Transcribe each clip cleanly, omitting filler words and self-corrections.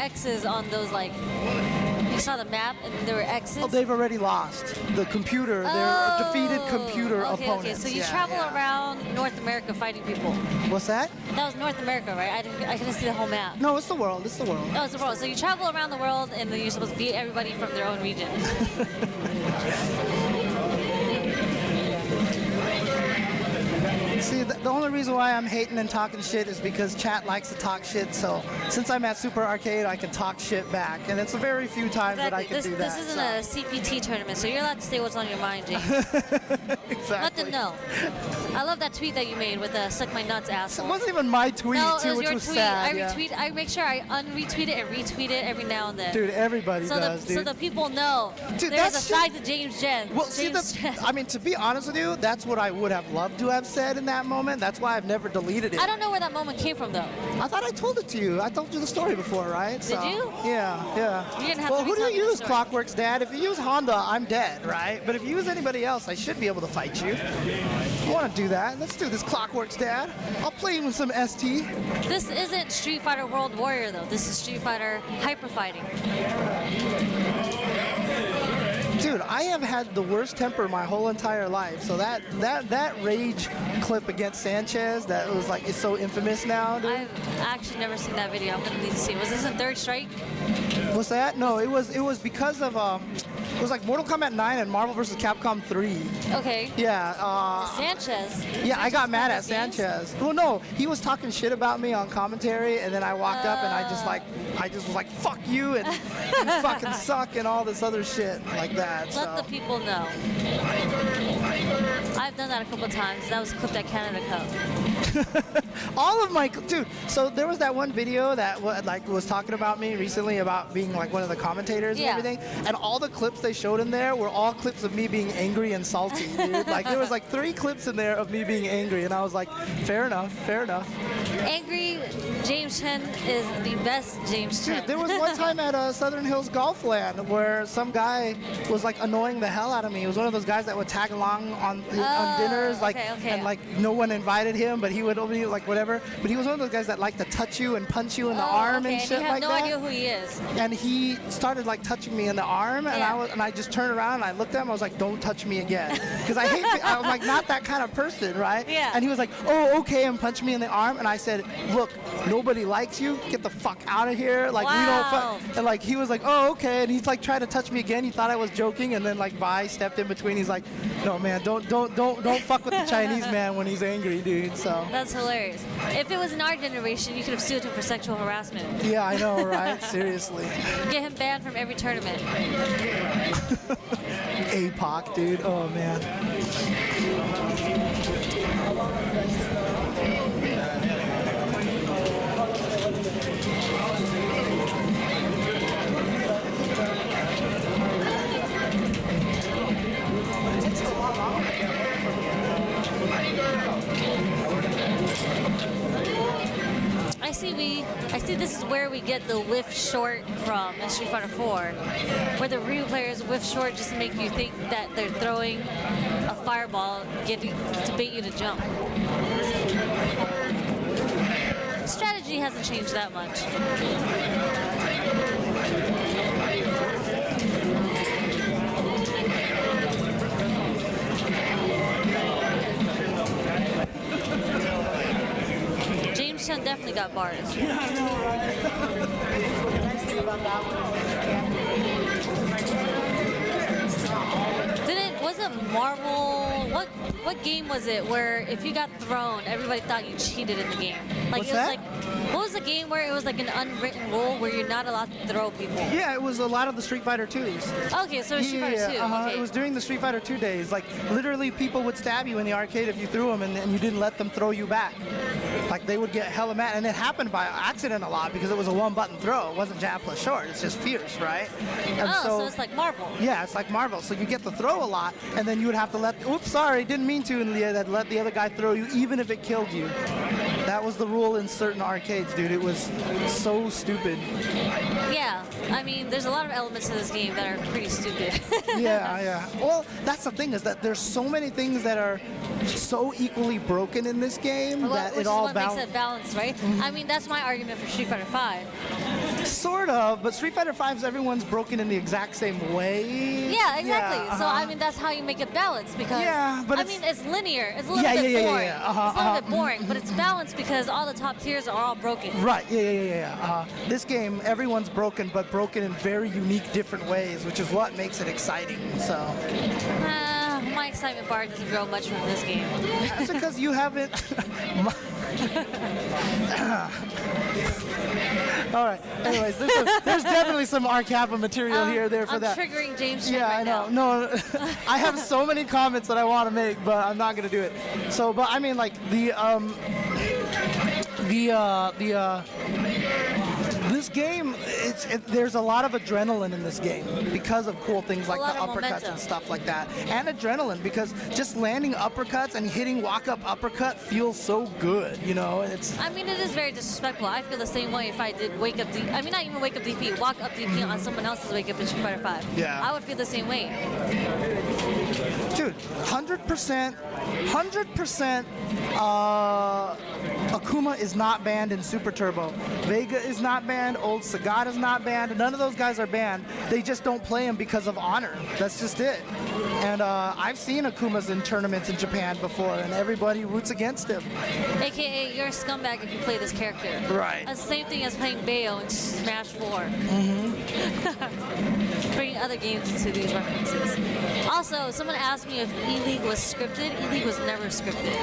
X's on those, like, you saw the map and there were X's. Oh, they've already lost. The computer, they're defeated computer opponents. Okay, so you travel around North America fighting people. What's that? That was North America, right? I couldn't see the whole map. No, it's the world. It's the world. Oh, it's the world. So you travel around the world and then you're supposed to beat everybody from their own region. See, the only reason why I'm hating and talking shit is because chat likes to talk shit. So since I'm at SuperArcade, I can talk shit back, and it's a very few times that I can do that. This isn't a CPT tournament, so you're allowed to say what's on your mind, James. Exactly. Let them know. I love that tweet that you made with "suck my nuts, asshole." It wasn't even my tweet, no, too, it was which your was tweet. sad. I make sure I unretweet it and retweet it every now and then. Dude, everybody does, dude. So the people know. Dude, there's a side to James Chen. Well, I mean, to be honest with you, that's what I would have loved to have said in that moment. That's why I've never deleted it. I don't know where that moment came from, though. I thought I told it to you. I told you the story before, right? Did you? Yeah. You didn't have well, to who do retell you me the use, story. Clockwork's dad? If you use Honda, I'm dead, right? But if you use anybody else, I should be able to fight you. I want to do that. Let's do this, Clockwork's dad. I'll play you with some ST. This isn't Street Fighter World Warrior, though. This is Street Fighter Hyper Fighting. Dude, I have had the worst temper my whole entire life. So that rage clip against Sanchez, that was like, it's so infamous now, dude. I've actually never seen that video. I'm gonna need to see. Was this in Third Strike? What's that? No, it was because of it was like Mortal Kombat 9 and Marvel vs. Capcom 3. Okay. Yeah. Sanchez. Yeah, I got mad at Sanchez. Well, no, he was talking shit about me on commentary, and then I walked up and I just was like, fuck you, and you fucking suck, and all this other shit like that. Let the people know. I've done that a couple of times. That was clipped at Canada Cup. All of my dude. So there was that one video that was talking about me recently about being like one of the commentators and everything, and all the clips they showed in there were all clips of me being angry and salty, dude. Like there was like 3 clips in there of me being angry, and I was like, fair enough. Angry James Chen is the best James Chen. Dude, there was one time at Southern Hills Golf Land where some guy was like annoying the hell out of me. It was one of those guys that would tag along on dinners, like, and like no one invited him, but he would be like whatever. But he was one of those guys that liked to touch you and punch you in the arm and shit like that. You have no idea who he is. And he started like touching me in the arm, and I just turned around and I looked at him. I was like, "Don't touch me again," because I'm like not that kind of person, right? Yeah. And he was like, "Oh, okay," and punched me in the arm, and I said, "Look, nobody likes you. Get the fuck out of here. Like we don't fuck." And like he was like, "Oh, okay," and he's like trying to touch me again. He thought I was joking, and then like Vi stepped in between. He's like, "No, man, don't fuck with the Chinese man when he's angry, dude." So that's hilarious. If it was in our generation, you could have sued him for sexual harassment. Yeah, I know, right? Seriously. Get him banned from every tournament. APOC, dude. Oh man. I see this is where we get the whiff short from in Street Fighter 4, where the Ryu players whiff short just to make you think that they're throwing a fireball to bait you to jump. Strategy hasn't changed that much. James Chen definitely got bars. Yeah, I know, right? The nice thing about that one Was it Marvel? What game was it where if you got thrown, everybody thought you cheated in the game? Like What's it was that? like, what was the game where it was like an unwritten rule where you're not allowed to throw people? Yeah, it was a lot of the Street Fighter 2s. Okay, so it was Street Fighter 2. Okay. It was during the Street Fighter 2 days. Like, literally, people would stab you in the arcade if you threw them and you didn't let them throw you back. Like, they would get hella mad. And it happened by accident a lot because it was a one-button throw. It wasn't jab plus short. It's just fierce, right? And so it's like Marvel. Yeah, it's like Marvel. So you get to throw a lot, and then you would have to oops, sorry, didn't mean to, and let the other guy throw you, even if it killed you. That was the rule in certain arcades, dude. It was so stupid. Yeah, I mean, there's a lot of elements to this game that are pretty stupid. Yeah. Well, that's the thing, is that there's so many things that are so equally broken in this game that it all balances. Makes it balanced, right? Mm-hmm. I mean, that's my argument for Street Fighter 5. Sort of, but Street Fighter 5's everyone's broken in the exact same way. Yeah, exactly. Yeah, So I mean, that's how you make it balanced because but I mean, it's linear. It's a little bit boring. It's a little bit boring, but it's balanced because all the top tiers are all broken. Right. Yeah. This game, everyone's broken, but broken in very unique, different ways, which is what makes it exciting. So. My excitement bar doesn't grow much from this game. That's because you haven't. All right. Anyways, there's definitely some Arcappa material here there for that. I'm triggering James Chen Yeah, right I know. now. No, I have so many comments that I want to make, but I'm not gonna do it. So, but I mean, like this game, there's a lot of adrenaline in this game because of cool things like the uppercuts and stuff like that. And adrenaline because just landing uppercuts and hitting walk-up uppercut feels so good, you know? I mean, it is very disrespectful. I feel the same way if I did wake-up DP. I mean, not even wake-up DP, walk-up DP on someone else's wake-up in Street Fighter 5. Yeah. I would feel the same way. Dude, 100%, Akuma is not banned in Super Turbo. Vega is not banned. Old Sagat is not banned. None of those guys are banned. They just don't play him because of honor. That's just it. And I've seen Akumas in tournaments in Japan before, and everybody roots against him. AKA, you're a scumbag if you play this character. Right. That's the same thing as playing Bayo in Smash 4. Bringing other games into these references. Also, someone asked me if E-League was scripted. E-League was never scripted.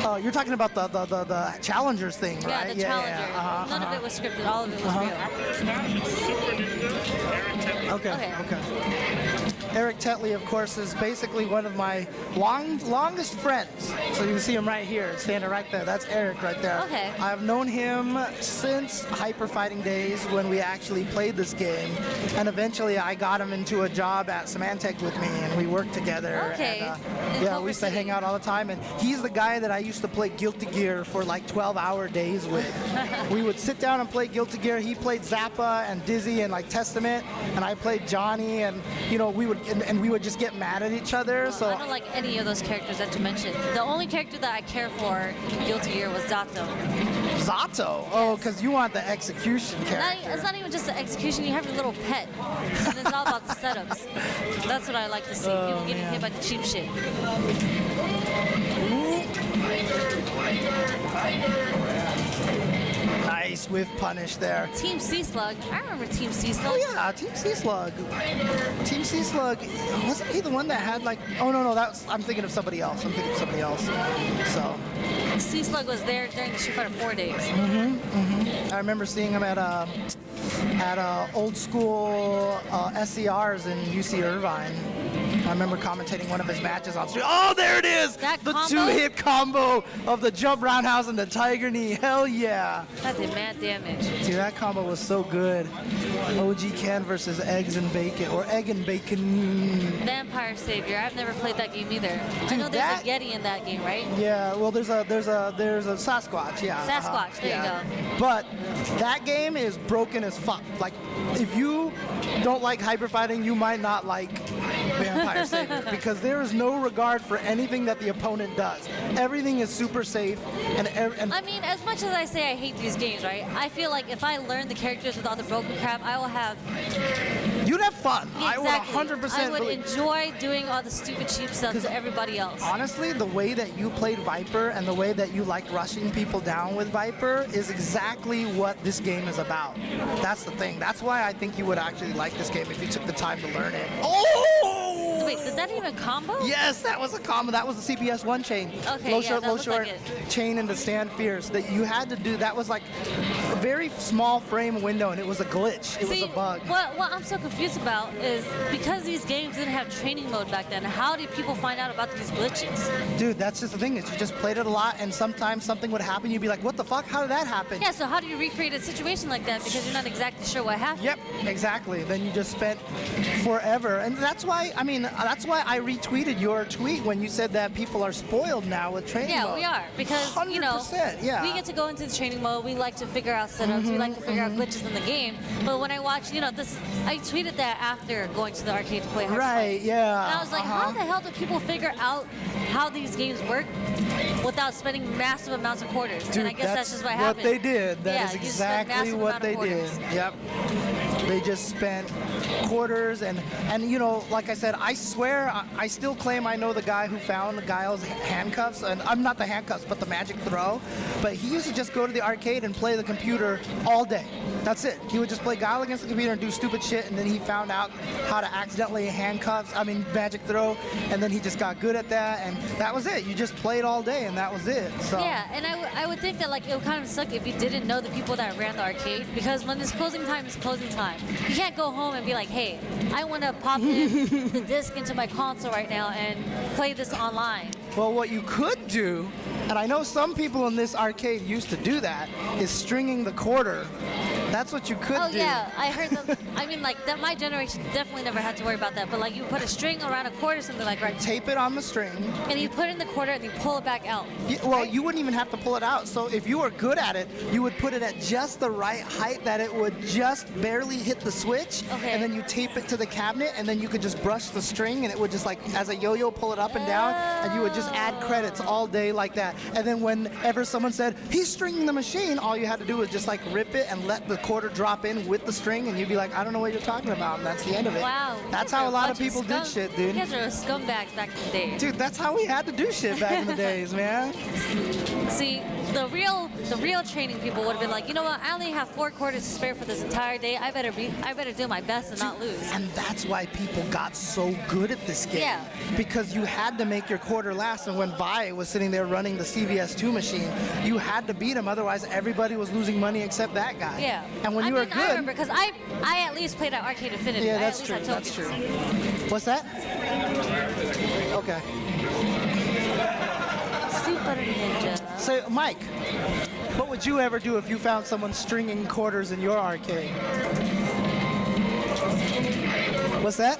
Oh, you're talking about the challengers thing, right? Yeah, the challenger. None of it was scripted. All of it was real. Okay. Eric Tetley, of course, is basically one of my longest friends. So you can see him right here, standing right there. That's Eric right there. Okay. I've known him since Hyper Fighting days when we actually played this game. And eventually I got him into a job at Symantec with me, and we worked together. Okay. And, we used to hang out all the time. And he's the guy that I used to play Guilty Gear for like 12-hour days with. We would sit down and play Guilty Gear. He played Zappa and Dizzy and like Testament, and I played Johnny, and you know we would just get mad at each other. Well, so I don't like any of those characters that you mentioned. The only character that I care for in Guilty Gear was Zato. Zato? Oh, because you want the execution character. It's not even just the execution. You have your little pet. And it's all about the setups. That's what I like to see. People getting hit by the cheap shit. Nice whiff punish there. Team C-Slug. I remember Team C-Slug. Oh yeah, Team C-Slug. Team C-Slug, wasn't he the one that had like, oh no, I'm thinking of somebody else. So. C-Slug was there during the Street Fighter 4 days. I remember seeing him at old school SCRs in UC Irvine. I remember commentating one of his matches on stream. Oh, there it is! The two-hit combo of the jump roundhouse and the tiger knee. Hell yeah! That did mad damage. Dude, that combo was so good. OG.Ken versus EggsnBaconnn, or EggsnBaconnn. Vampire Savior. I've never played that game either. Dude, I know there's a Yeti in that game, right? Yeah, well, there's a Sasquatch, yeah. Sasquatch, there you go. But that game is broken as fuck. Like, if you don't like hyper fighting, you might not like Vampire Savior, because there is no regard for anything that the opponent does. Everything is super safe, and I mean, as much as I say I hate these games, right? I feel like if I learn the characters with all the broken crap, I will have. You'd have fun. Exactly. I would 100%. I would enjoy doing all the stupid cheap stuff to everybody else. Honestly, the way that you played Viper and the way that you like rushing people down with Viper is exactly what this game is about. That's the thing. That's why I think you would actually like this game if you took the time to learn it. Oh! Wait, did that even combo? Yes, that was a combo. That was the CPS 1 chain. Okay, low yeah, short, that low looked short like it. chain into stand fierce that you had to do. That was like a very small frame window, and it was a glitch. It was a bug. What I'm so confused about is because these games didn't have training mode back then, how did people find out about these glitches? Dude, that's just the thing, is you just played it a lot, and sometimes something would happen, you'd be like, what the fuck? How did that happen? Yeah, so how do you recreate a situation like that because you're not exactly sure what happened? Yep, exactly. Then you just spent forever. And that's why I retweeted your tweet when you said that people are spoiled now with training mode. Yeah, we are. Because, 100%, you know, yeah. we get to go into the training mode. We like to figure out setups. We like to figure out glitches in the game. But when I watch, you know, I tweeted that after going to the arcade to play Hyper Right, Fight. yeah. And I was like, how the hell do people figure out how these games work without spending massive amounts of quarters. Dude, and I guess that's just what what happened. they did. That Yeah, is you just spent exactly massive what amount of they did. quarters. Yep. They just spent quarters and you know, like I said, I swear I still claim I know the guy who found Guile's handcuffs, and I'm not the handcuffs, but the magic throw. But he used to just go to the arcade and play the computer all day. That's it. He would just play Guile against the computer and do stupid shit, and then he found out how to accidentally magic throw, and then he just got good at that, and that was it. You just played all day, and that was it. So Yeah, and I would think that like it would kind of suck if you didn't know the people that ran the arcade, because when it's closing time, it's closing time. You can't go home and be like, hey, I want to pop in the disc into my console right now and play this online. Well, what you could do, and I know some people in this arcade used to do that, is stringing the quarter. That's what you could do. Oh yeah, I heard that. I mean, like that. My generation definitely never had to worry about that. But like, you put a string around a quarter, something like right. Tape it on the string. And you put it in the quarter and you pull it back out. Well, right? you wouldn't even have to pull it out. So if you were good at it, you would put it at just the right height that it would just barely hit the switch. Okay. And then you tape it to the cabinet, and then you could just brush the string, and it would just like as a yo-yo pull it up and down, and you would just add credits all day like that. And then whenever someone said he's stringing the machine, all you had to do was just like rip it and let the quarter drop in with the string, and you'd be like, I don't know what you're talking about, and that's the end of it. Wow. That's how a lot of people did shit, dude. You guys are scumbags back in the day. Dude, that's how we had to do shit back in the days, man. See, the real training people would have been like, you know what? I only have 4 quarters to spare for this entire day. I better do my best and not lose. And that's why people got so good at this game. Yeah. Because you had to make your quarter last, and when Vi was sitting there running the CVS2 machine, you had to beat him. Otherwise, everybody was losing money except that guy. Yeah. And when you were good, I remember because I at least played at Arcade Infinity. yeah, that's true. At least That's had true. tokens. What's that? Okay. Super Ninja. So, Mike, what would you ever do if you found someone stringing quarters in your arcade? What's that?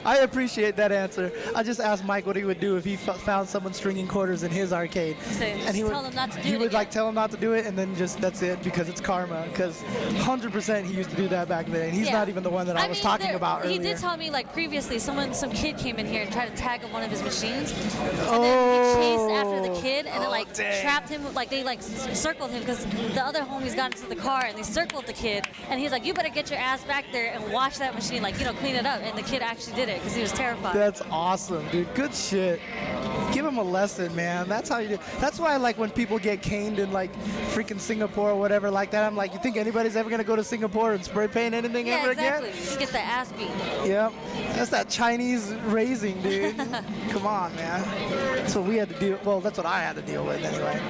I appreciate that answer. I just asked Mike what he would do if he found someone stringing quarters in his arcade. So and he would tell him not to do he it would again. like tell him not to do it, and then just that's it, because it's karma. Because 100% he used to do that back then. And he's Yeah. not even the one that I was talking about earlier. He did tell me like previously, some kid came in here and tried to tag up one of his machines, and Oh. then he chased after the kid, and it like dang. trapped him. Like they like circled him because the other homies got into the car and they circled the kid, and he's like, you better get your ass back there and wash that machine, like, you know, clean it up. And the kid actually did it because he was terrified. That's awesome, dude. Good shit. Give him a lesson, man. That's how you do. That's why, like, when people get caned in like freaking Singapore or whatever like that, I'm like, you think anybody's ever gonna go to Singapore and spray paint anything Yeah, ever exactly. again? Just get the ass beat. Yep. That's that Chinese raising, dude. Come on, man. That's what we had to deal. Well, that's what I had to deal with anyway.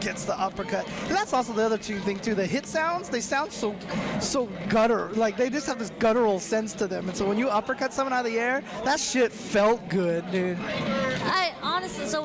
Gets the uppercut. And that's also the other thing too. The hit sounds, they sound so gutter. Like they just have this guttural sense to them. And so when you uppercut someone out of the air, that shit felt good, dude. I honestly, so